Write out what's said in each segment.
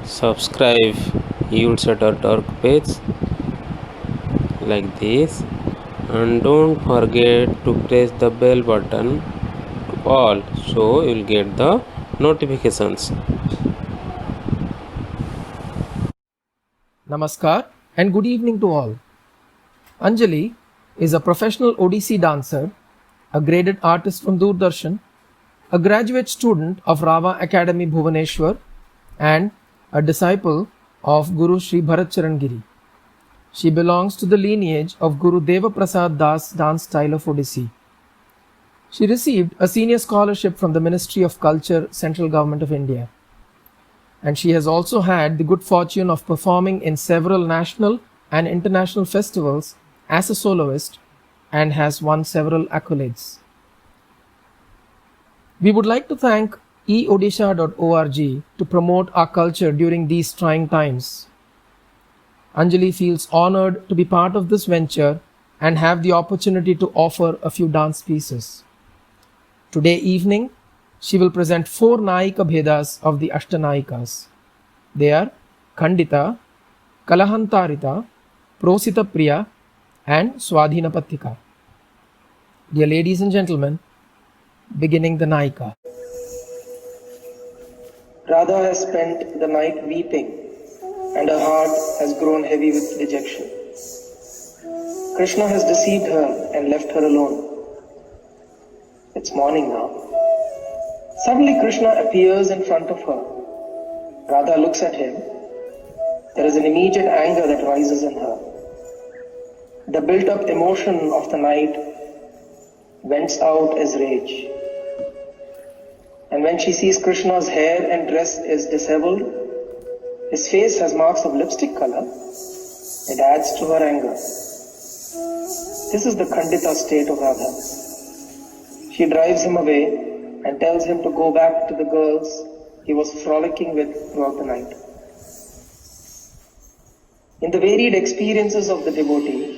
subscribe youtube.org page like this, and don't forget to press the bell button to all so you'll get the notifications. Namaskar and good evening to all. Anjali is a professional Odissi dancer, a graded artist from Doordarshan, a graduate student of Rava Academy Bhubaneswar, and a disciple of Guru Sri Bharat Charan Giri. She belongs to the lineage of Guru Deva Prasad Das dance style of Odissi. She received a senior scholarship from the Ministry of Culture, Central Government of India. And she has also had the good fortune of performing in several national and international festivals as a soloist and has won several accolades. We would like to thank eodisha.org to promote our culture during these trying times. Anjali feels honored to be part of this venture and have the opportunity to offer a few dance pieces. Today evening, she will present 4 Nayika Bhedas of the Ashtanayikas. They are Khandita, Kalahantarita, Prosita Priya, and Swadhina Pattika. Dear ladies and gentlemen, beginning the Nayika. Radha has spent the night weeping, and her heart has grown heavy with dejection. Krishna has deceived her and left her alone. It's morning now. Suddenly Krishna appears in front of her. Radha looks at him. There is an immediate anger that rises in her. The built-up emotion of the night vents out as rage. And when she sees Krishna's hair and dress is disheveled, his face has marks of lipstick color, it adds to her anger. This is the Khandita state of Radha. She drives him away and tells him to go back to the girls he was frolicking with throughout the night. In the varied experiences of the devotee,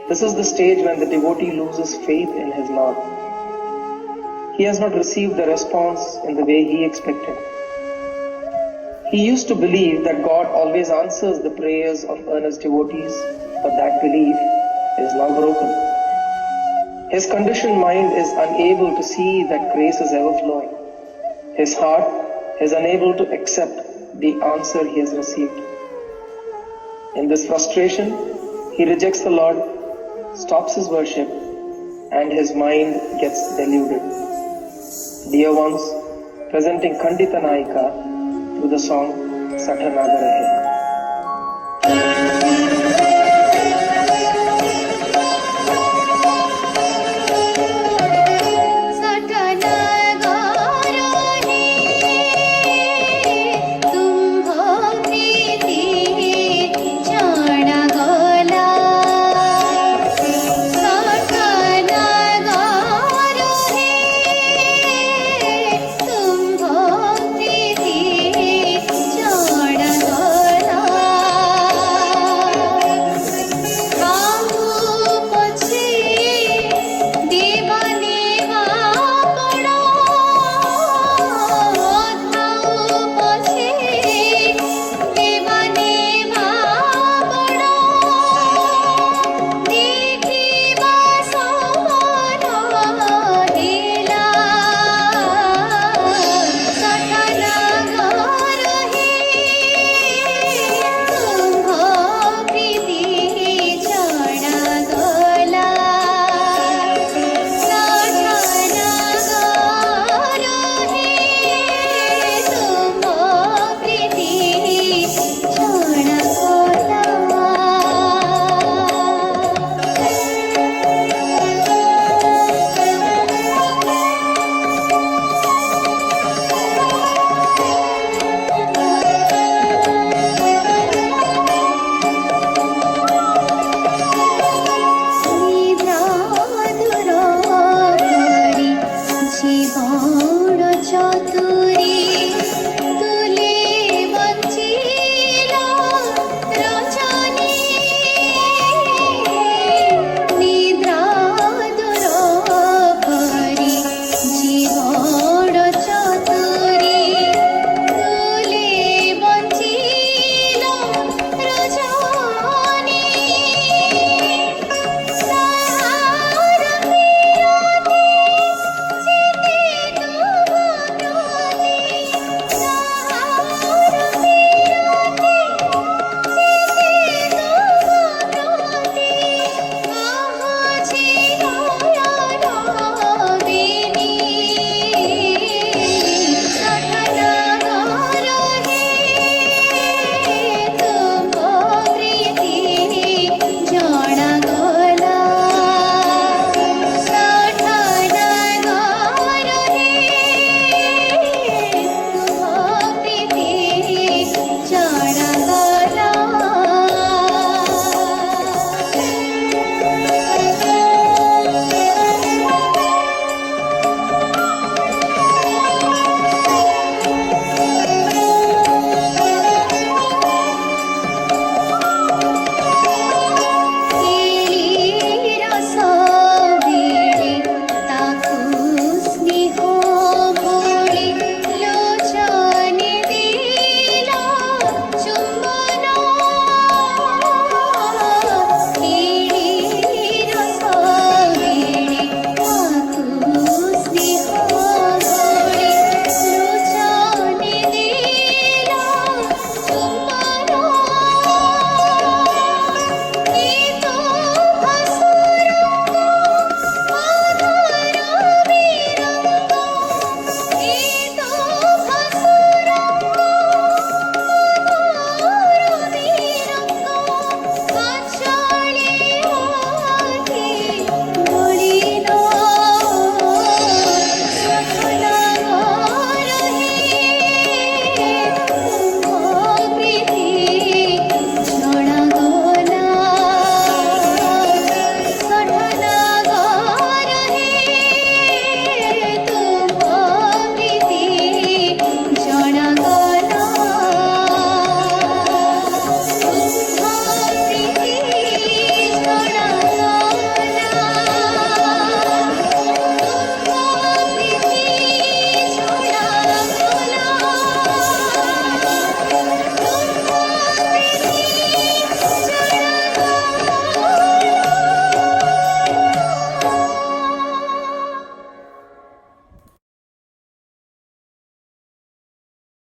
this is the stage when the devotee loses faith in his Lord. He has not received the response in the way he expected. He used to believe that God always answers the prayers of earnest devotees, but that belief is now broken. His conditioned mind is unable to see that grace is ever flowing. His heart is unable to accept the answer he has received. In this frustration, he rejects the Lord, stops his worship, and his mind gets deluded. Dear ones, presenting Khandita Nayika through the song Satha Naga Rahe.